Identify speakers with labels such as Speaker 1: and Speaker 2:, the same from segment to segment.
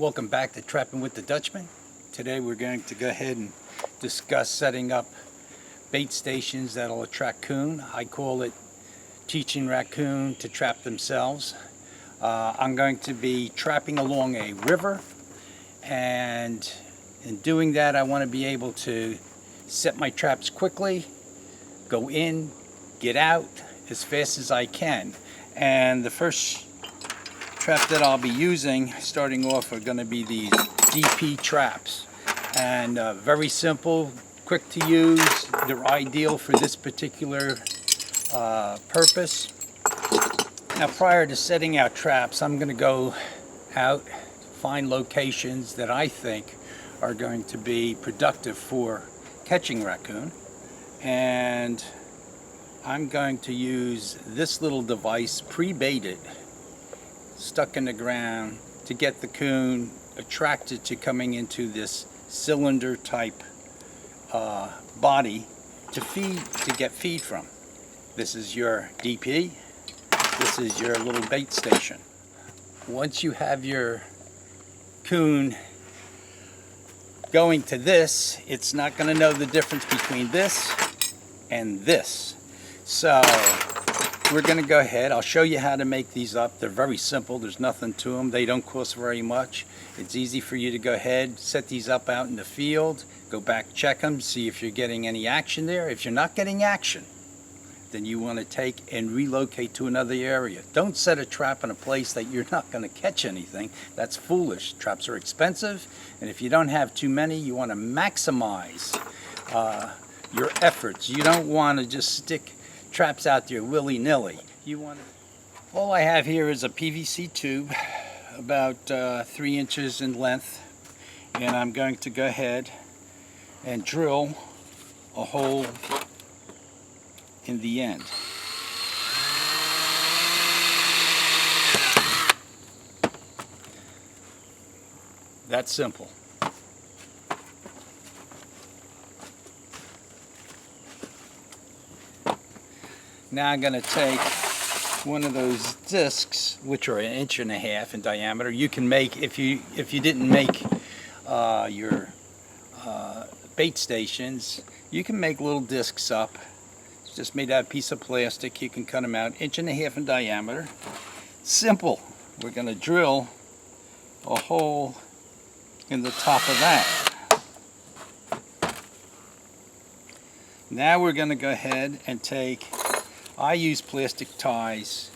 Speaker 1: Welcome back to Trapping with the Dutchman. Today we're going to go ahead and discuss setting up bait stations that'll attract coon. I call it teaching raccoon to trap themselves. I'm going to be trapping along a river, and in doing that I want to be able to set my traps quickly, go in, get out as fast as I can. And the first trap that I'll be using starting off are going to be these DP traps, and very simple, quick to use. They're ideal for this particular purpose. Now, prior to setting out traps, I'm going to go out, find locations that I think are going to be productive for catching raccoon, and I'm going to use this little device pre-baited, stuck in the ground, to get the coon attracted to coming into this cylinder type body to get feed from. This is your DP. This is your little bait station. Once you have your coon going to this, it's not going to know the difference between this and this. So we're going to go ahead. I'll show you how to make these up. They're very simple. There's nothing to them. They don't cost very much. It's easy for you to go ahead, set these up out in the field, go back, check them, see if you're getting any action there. If you're not getting action, then you want to take and relocate to another area. Don't set a trap in a place that you're not going to catch anything. That's foolish. Traps are expensive, and if you don't have too many, you want to maximize your efforts. You don't want to just stick traps out there willy-nilly. All I have here is a PVC tube about 3 inches in length, and I'm going to go ahead and drill a hole in the end. That's simple. Now I'm going to take one of those discs, which are 1.5 inches in diameter. You can make, if you didn't make your bait stations, you can make little discs up. It's just made out of a piece of plastic. You can cut them out 1.5 inches in diameter. Simple. We're going to drill a hole in the top of that. Now we're going to go ahead and take, I use plastic ties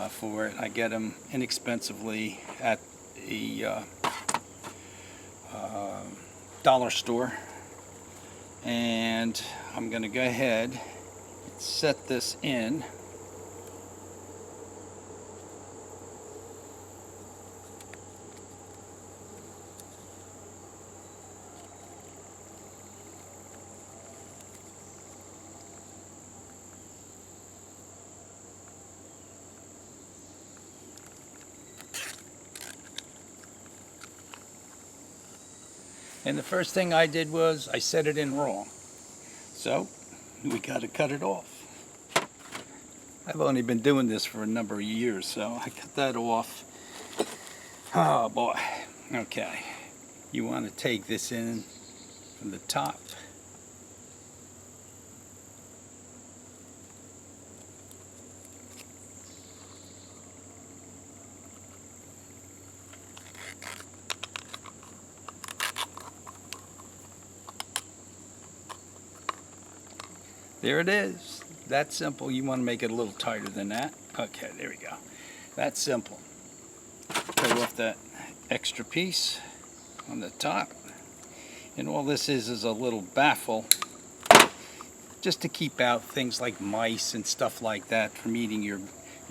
Speaker 1: for it. I get them inexpensively at the dollar store. And I'm going to go ahead and set this in. And the first thing I did was I set it in wrong. So we got to cut it off. I've only been doing this for a number of years, so I cut that off. Oh boy. Okay. You want to take this in from the top. There it is. That's simple. You want to make it a little tighter than that. Okay, there we go. That's simple. Cut off that extra piece on the top. And all this is a little baffle just to keep out things like mice and stuff like that from eating your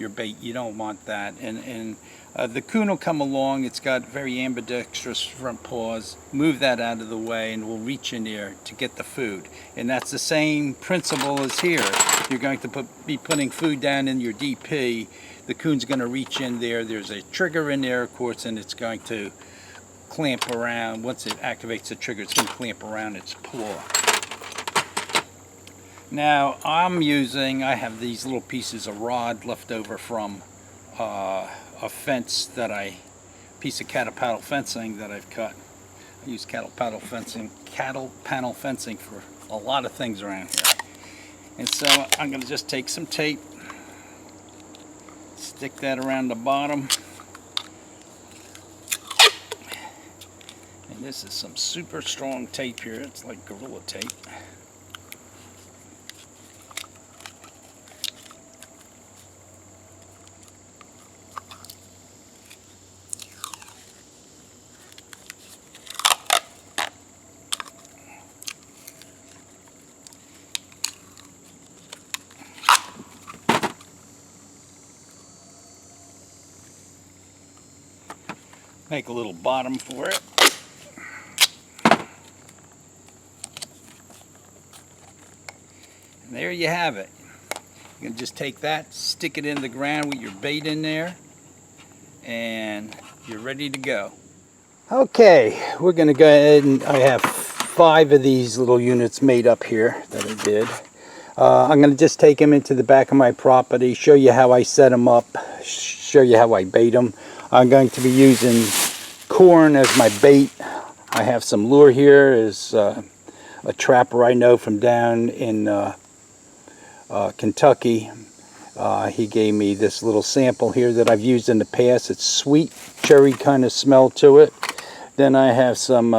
Speaker 1: bait. You don't want that. And the coon will come along. It's got very ambidextrous front paws. Move that out of the way and we'll reach in there to get the food. And that's the same principle as here. You're going to be putting food down in your DP. The coon's going to reach in there. There's a trigger in there, of course, and it's going to clamp around. Once it activates the trigger, it's going to clamp around its paw. Now I have these little pieces of rod left over from a fence that I piece of cattle panel fencing that I've cut. I use cattle panel fencing for a lot of things around here. And so I'm going to just take some tape, stick that around the bottom. And this is some super strong tape here. It's like Gorilla tape. Make a little bottom for it. And there you have it. You can just take that, stick it in the ground with your bait in there, and you're ready to go. Okay, we're going to go ahead, and I have 5 of these little units made up here that I did. I'm going to just take them into the back of my property, show you how I set them up, show you how I bait them. I'm going to be using corn as my bait. I have some lure here. Is a trapper I know from down in Kentucky. He gave me this little sample here that I've used in the past. It's sweet cherry kind of smell to it. Then I have some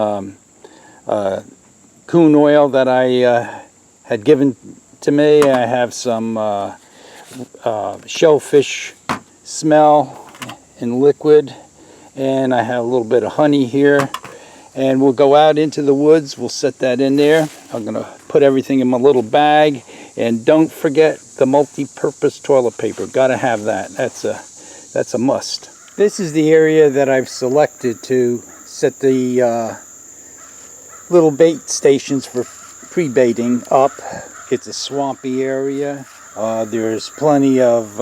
Speaker 1: coon oil that I had given to me. I have some shellfish smell in liquid, and I have a little bit of honey here, and we'll go out into the woods. We'll set that in there. I'm going to put everything in my little bag, and don't forget the multi-purpose toilet paper. Got to have that. That's a must. This is the area that I've selected to set the little bait stations for pre-baiting up. It's a swampy area. There's plenty of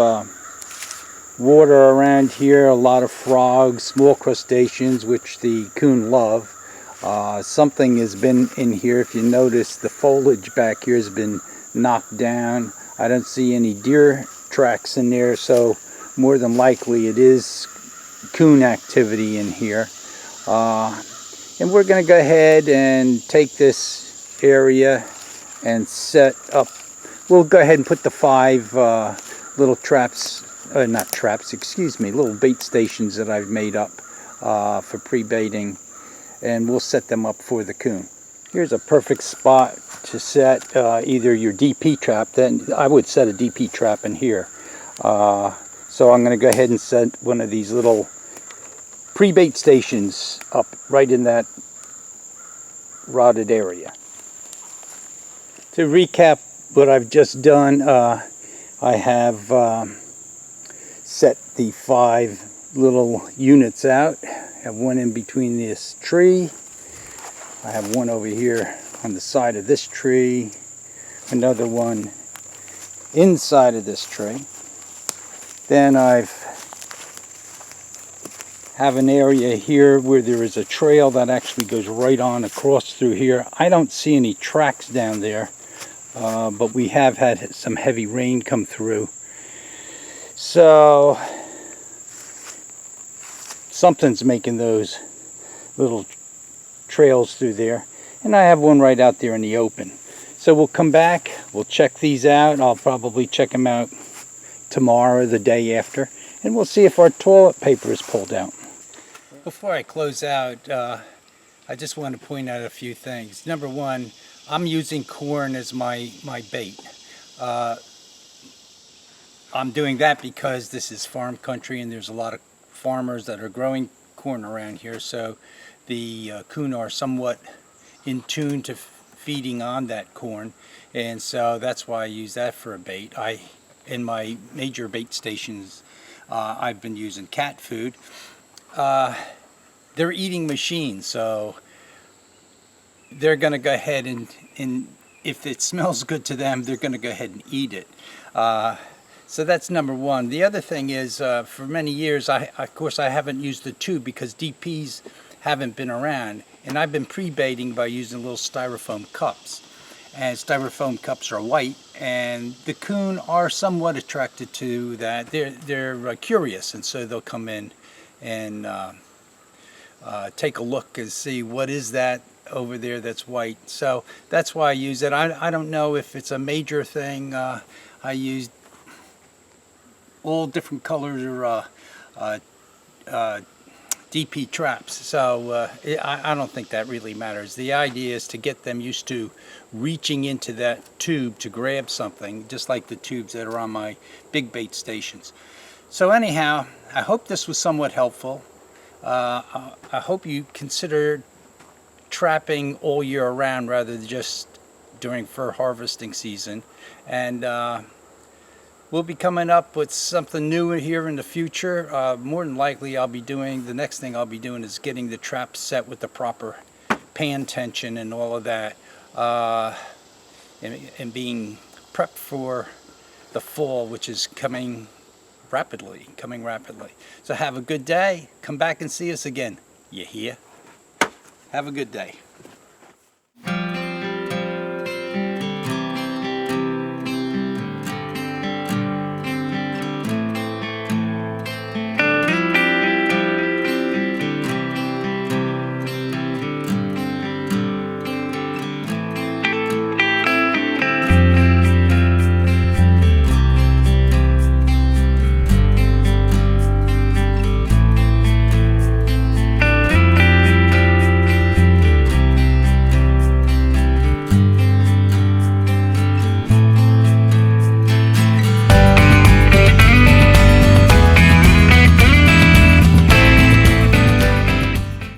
Speaker 1: water around here, a lot of frogs, small crustaceans, which the coon love. Something has been in here. If you notice, the foliage back here has been knocked down. I don't see any deer tracks in there, so more than likely it is coon activity in here. And we're going to go ahead and take this area and set up. We'll go ahead and put the 5 little traps, not traps, excuse me, little bait stations that I've made up for pre-baiting, and we'll set them up for the coon. Here's a perfect spot to set either your DP trap. Then I would set a DP trap in here. So I'm going to go ahead and set one of these little pre-bait stations up right in that rotted area. To recap what I've just done, I have set the 5 little units out. I have one in between this tree. I have one over here on the side of this tree. Another one inside of this tree. Then I have an area here where there is a trail that actually goes right on across through here. I don't see any tracks down there, but we have had some heavy rain come through. So something's making those little trails through there. And I have one right out there in the open. So we'll come back, we'll check these out. I'll probably check them out tomorrow or the day after, and we'll see if our toilet paper is pulled out. Before I close out, I just want to point out a few things. Number one, I'm using corn as my bait. I'm doing that because this is farm country and there's a lot of farmers that are growing corn around here, so the coon are somewhat in tune to feeding on that corn, and so that's why I use that for a bait. In my major bait stations, I've been using cat food. They're eating machines, so they're going to go ahead and if it smells good to them, they're going to go ahead and eat it. So that's number one. The other thing is, for many years, of course I haven't used the tube because DPs haven't been around, and I've been pre-baiting by using little styrofoam cups. And styrofoam cups are white, and the coon are somewhat attracted to that. They're curious, and so they'll come in and take a look and see what is that over there that's white. So that's why I use it. I don't know if it's a major thing. I use all different colors or DP traps, so I don't think that really matters. The idea is to get them used to reaching into that tube to grab something, just like the tubes that are on my big bait stations. So anyhow, I hope this was somewhat helpful. I hope you consider trapping all year round rather than just during fur harvesting season. And we'll be coming up with something new here in the future. More than likely the next thing I'll be doing is getting the trap set with the proper pan tension and all of that, and being prepped for the fall, which is coming rapidly. So have a good day. Come back and see us again. You hear? Have a good day.